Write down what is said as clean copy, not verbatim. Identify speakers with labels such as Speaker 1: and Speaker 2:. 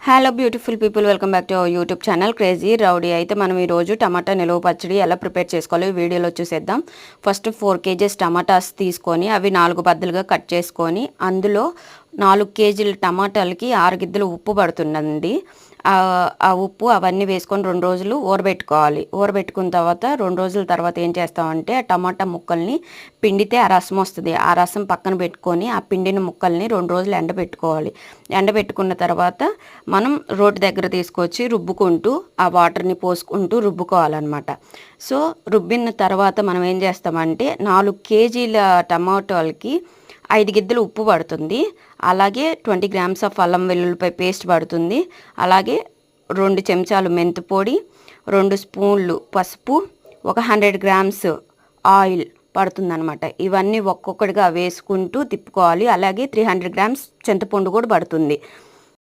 Speaker 1: Hello beautiful people, welcome back to our YouTube channel crazy rowdy. అయితే మనం ఈరోజు టమాటా నిలువ పచ్చడి ఎలా ప్రిపేర్ చేసుకోవాలో వీడియోలో చూసేద్దాం. ఫస్ట్ 4 kgs టమాటాస్ తీసుకొని అవి 4 బద్దలుగా కట్ చేసుకొని అందులో 4 kgల టమాటాలకి 6 గిద్దలు ఉప్పు పడుతుందండి. ఆ ఉప్పు అవన్నీ వేసుకొని 2 రోజులు ఊరబెట్టుకోవాలి. ఊరబెట్టుకున్న తర్వాత 2 రోజుల తర్వాత ఏం చేస్తామంటే ఆ టమాటా ముక్కల్ని పిండితే ఆ రసం వస్తుంది. ఆ రసం పక్కన పెట్టుకొని ఆ పిండిన ముక్కల్ని 2 రోజులు ఎండబెట్టుకోవాలి. ఎండబెట్టుకున్న తర్వాత మనం రోటి దగ్గర తీసుకొచ్చి రుబ్బుకుంటూ ఆ వాటర్ని పోసుకుంటూ రుబ్బుకోవాలన్నమాట. సో రుబ్బిన తర్వాత మనం ఏం చేస్తామంటే 4 kgల టమాటోలకి 5 గిద్దలు ఉప్పు పడుతుంది. అలాగే 20 grams ఆఫ్ అల్లం వెల్లుల్లిపాయ పేస్ట్ పడుతుంది. అలాగే 2 చెంచాలు మెంతిపొడి, 2 స్పూన్లు పసుపు, ఒక 100 grams ఆయిల్ పడుతుందన్నమాట. ఇవన్నీ ఒక్కొక్కటిగా వేసుకుంటూ తిప్పుకోవాలి. అలాగే 300 grams చింతపండు కూడా పడుతుంది.